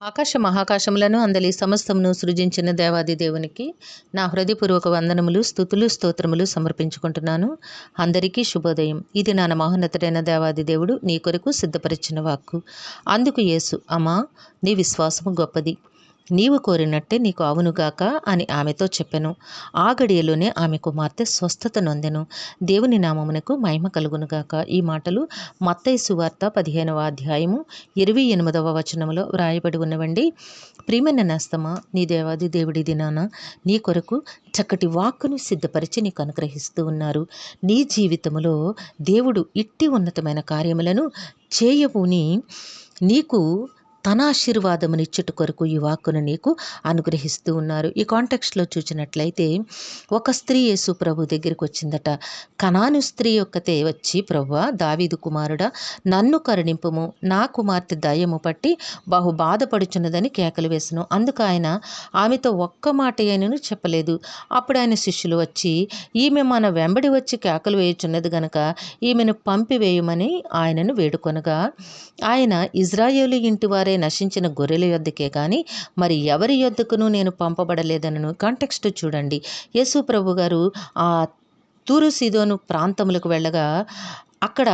ఆకాశ మహాకాశములను అందలి సమస్తమును సృజించిన దేవాది దేవునికి నా హృదయపూర్వక వందనములు, స్తుతులు, స్తోత్రములు సమర్పించుకుంటున్నాను. అందరికీ శుభోదయం. ఇది నా మహోన్నతుడైన దేవాది దేవుడు నీ కొరకు సిద్ధపరిచిన వాక్కు. అందుకు యేసు, అమ్మా, నీ విశ్వాసము గొప్పది, నీవు కోరినట్టే నీకు అవునుగాక అని ఆమెతో చెప్పెను. ఆ గడియలోనే ఆమె కుమార్తె స్వస్థత నొందెను. దేవుని నామమునకు మహిమ కలుగునుగాక. ఈ మాటలు మత్తయి సువార్త 15వ అధ్యాయము 28వ వచనములో వ్రాయబడి ఉన్నవండి. ప్రియమైన నేస్తమా, నీ దేవాది దేవుడి దినాన నీ కొరకు చక్కటి వాక్కును సిద్ధపరిచి నీకు అనుగ్రహిస్తూ ఉన్నారు. నీ జీవితములో దేవుడు ఇట్టి ఉన్నతమైన కార్యములను చేయబూని నీకు తన ఆశీర్వాదమునిచ్చుట కొరకు ఈ వాక్కును నీకు అనుగ్రహిస్తూ ఉన్నారు. ఈ కాంటెక్స్ట్లో చూసినట్లయితే ఒక స్త్రీ యేసు ప్రభు దగ్గరికి వచ్చిందట. కనాను స్త్రీ ఒక్కతే వచ్చి, ప్రభువా, దావీదు కుమారుడా, నన్ను కరుణింపుము, నా కుమార్తె దయ్యము పట్టి బహు బాధపడుచున్నదని కేకలు వేసెను. అందుకు ఆయన ఆమెతో ఒక్క మాట అయినను చెప్పలేదు. అప్పుడు ఆయన శిష్యులు వచ్చి, ఈమె మన వెంబడి వచ్చి కేకలు వేయుచున్నది గనక ఈమెను పంపివేయమని ఆయనను వేడుకొనగా, ఆయన ఇజ్రాయేలు ఇంటి వారే నశించిన గొర్రెల యొద్దకే కానీ మరి ఎవరి యొద్దకును నేను పంపబడలేదనను. కాంటెక్స్ట్ చూడండి. యేసు ప్రభు గారు ఆ తూరు సీదోను ప్రాంతములకు వెళ్ళగా అక్కడ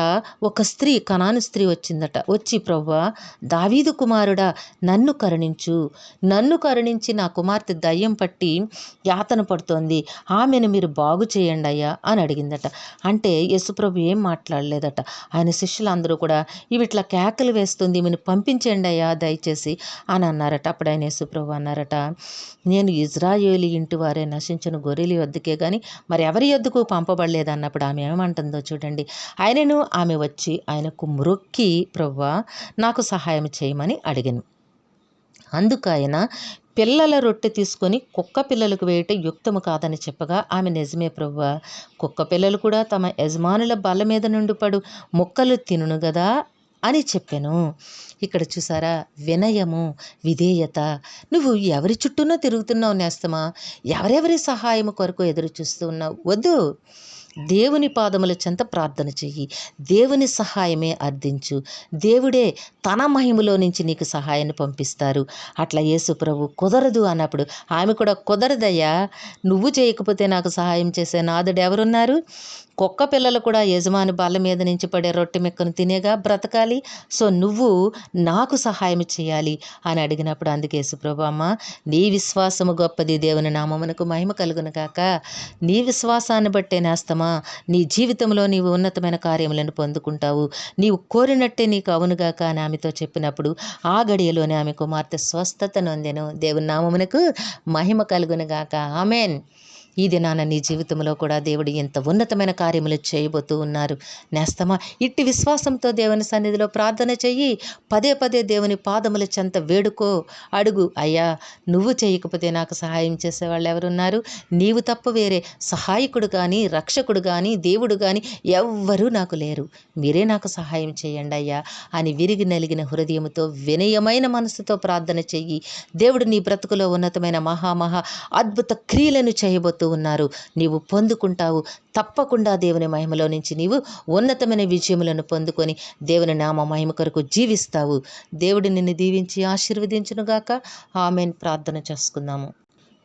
ఒక స్త్రీ, కనాను స్త్రీ వచ్చిందట. వచ్చి, ప్రభువా, దావీదు కుమారుడా, నన్ను కరుణించు, నన్ను కరుణించి నా కుమార్తె దయ్యం పట్టి యాతన పడుతోంది, ఆమెను మీరు బాగు చేయండి అయ్యా అని అడిగిందట. అంటే యేసుప్రభు ఏం మాట్లాడలేదట. ఆయన శిష్యులందరూ కూడా, ఇవి ఇట్లా కేకలు వేస్తుంది, ఈమెను పంపించండి అయ్యా దయచేసి అని అన్నారట. అప్పుడు ఆయన యేసుప్రభు అన్నారట, నేను ఇజ్రాయేలు ఇంటి వారే నశించిన గొర్రెల యొద్దకే కానీ మరి ఎవరి యొద్దకు పంపబడలేదు అన్నప్పుడు ఆమె ఏమంటుందో చూడండి. ఆయనను ఆమె వచ్చి ఆయనకు మ్రొక్కి, ప్రభువా, నాకు సహాయం చేయమని అడిగాను. అందుకు ఆయన, పిల్లల రొట్టె తీసుకొని కుక్క పిల్లలకు వేయటం యుక్తము కాదని చెప్పగా ఆమె, నిజమే ప్రభువా, కుక్క పిల్లలు కూడా తమ యజమానుల బల్ల మీద నుండి పడు ముక్కలు తినును గదా అని చెప్పాను. ఇక్కడ చూసారా, వినయము, విధేయత. నువ్వు ఎవరి చుట్టూనో తిరుగుతున్నావు నేస్తమా, ఎవరెవరి సహాయం కొరకు ఎదురు చూస్తూ ఉన్నావు. వద్దు, దేవుని పాదముల చెంత ప్రార్థన చెయ్యి, దేవుని సహాయమే అర్థించు. దేవుడే తన మహిమలో నుంచి నీకు సహాయాన్ని పంపిస్తారు. అట్లా యేసు ప్రభు కుదరదు అన్నప్పుడు ఆమె కూడా, కుదరదయ్యా, నువ్వు చేయకపోతే నాకు సహాయం చేసే నాదుడు ఎవరున్నారు? కుక్క పిల్లలు కూడా యజమాని బల్ల మీద నుంచి పడే రొట్టె మెక్కను తినేగా బ్రతకాలి. సో నువ్వు నాకు సహాయం చేయాలి అని అడిగినప్పుడు అందుకే యేసుప్రభు, అమ్మ, నీ విశ్వాసము గొప్పది, దేవుని నామమునకు మహిమ కలుగును గాక. నీ విశ్వాసాన్ని బట్టే నేస్తమా నీ జీవితంలో నీవు ఉన్నతమైన కార్యములను పొందుకుంటావు. నీవు కోరినట్టే నీకు అవునుగాక అని ఆమెతో చెప్పినప్పుడు ఆ గడియలోనే ఆమె కుమార్తె స్వస్థత నొందెను. దేవుని నామమునకు మహిమ కలుగును గాక. ఆమేన్. ఈ దినాన నీ జీవితంలో కూడా దేవుడు ఎంత ఉన్నతమైన కార్యములు చేయబోతూ ఉన్నారు. నేస్తమా, ఇట్టి విశ్వాసంతో దేవుని సన్నిధిలో ప్రార్థన చెయ్యి. పదే పదే దేవుని పాదముల చెంత వేడుకో, అడుగు, అయ్యా, నువ్వు చేయకపోతే నాకు సహాయం చేసేవాళ్ళు ఎవరున్నారు? నీవు తప్ప వేరే సహాయకుడు కానీ, రక్షకుడు కానీ, దేవుడు కానీ ఎవ్వరూ నాకు లేరు. మీరే నాకు సహాయం చేయండి అయ్యా అని విరిగి నలిగిన హృదయముతో, వినయమైన మనసుతో ప్రార్థన చెయ్యి. దేవుడు నీ బ్రతుకులో ఉన్నతమైన మహా అద్భుత క్రియలను చేయబోతూ ఉన్నారు. నీవు పొందుకుంటావు. తప్పకుండా దేవుని మహిమలో నుంచి నీవు ఉన్నతమైన విజయములను పొందుకొని దేవుని నామ మహిమ కొరకు జీవిస్తావు. దేవుడు నిన్ను దీవించి ఆశీర్వదించునుగాక. ఆమేన్. ప్రార్థన చేసుకుందాము.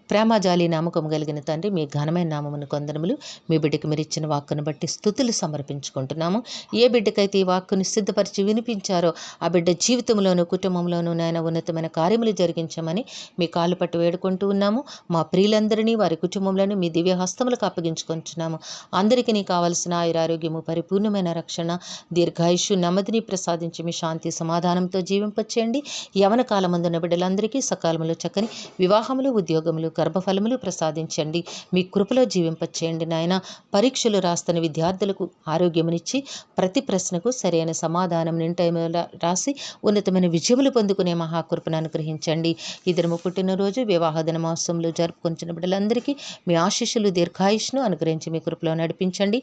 ప్రేమ, జాలి, నమ్మకం కలిగిన తండ్రి, మీ ఘనమైన నామమును కొందరములు మీ బిడ్డకు మీరు ఇచ్చిన వాక్కును బట్టి స్తుతులు సమర్పించుకుంటున్నాము. ఏ బిడ్డకైతే ఈ వాక్కును సిద్ధపరిచి వినిపించారో ఆ బిడ్డ జీవితంలోనూ కుటుంబంలోనూ నాయన ఉన్నతమైన కార్యములు జరిగించమని మీ కాళ్ళు పట్టు వేడుకుంటూ ఉన్నాము. మా ప్రియులందరినీ, వారి కుటుంబంలోనూ మీ దివ్య హస్తములకు అప్పగించుకుంటున్నాము. అందరికీ నీ కావలసిన ఆయురారోగ్యము, పరిపూర్ణమైన రక్షణ, దీర్ఘాయుష్యు, నెమ్మదిని ప్రసాదించి మీ శాంతి సమాధానంతో జీవింపచేయండి. యవన కాలమందున్న బిడ్డలందరికీ సకాలంలో చక్కని వివాహములు, ఉద్యోగములు, గర్భఫలములు ప్రసాదించండి. మీ కృపలో జీవింపచేయండి నాయన. పరీక్షలు రాస్తున్న విద్యార్థులకు ఆరోగ్యమునిచ్చి ప్రతి ప్రశ్నకు సరైన సమాధానం నింటైలో రాసి ఉన్నతమైన విజయములు పొందుకునే మహాకృపను అనుగ్రహించండి. ఈ దినము పుట్టినరోజు, వివాహ దినమోత్సవంలో జరుపుకొంచిన బిడ్డలందరికీ మీ ఆశీస్సులు, దీర్ఘాయుష్ను అనుగ్రహించి మీ కృపలో నడిపించండి.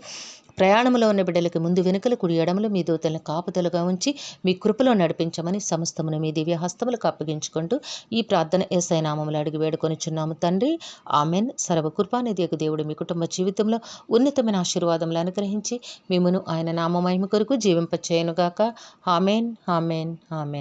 ప్రయాణంలో ఉన్న బిడ్డలకి ముందు వెనుకలు కుడి ఎడమలు మీ దూతలను కాపుదలుగా ఉంచి మీ కృపలో నడిపించమని సమస్తమును మీ దివ్య హస్తములకు అప్పగించుకుంటూ ఈ ప్రార్థన యేసయ్య నామములో అడిగి వేడుకొనిచున్నాము తండ్రి. ఆమెన్. సర్వకృపానిధి యగు దేవుడు మీ కుటుంబ జీవితంలో ఉన్నతమైన ఆశీర్వాదములు అనుగ్రహించి మిమ్మును ఆయన నామ మహిమ కొరకు జీవింపచేయునుగాక. Amen, amen, amen.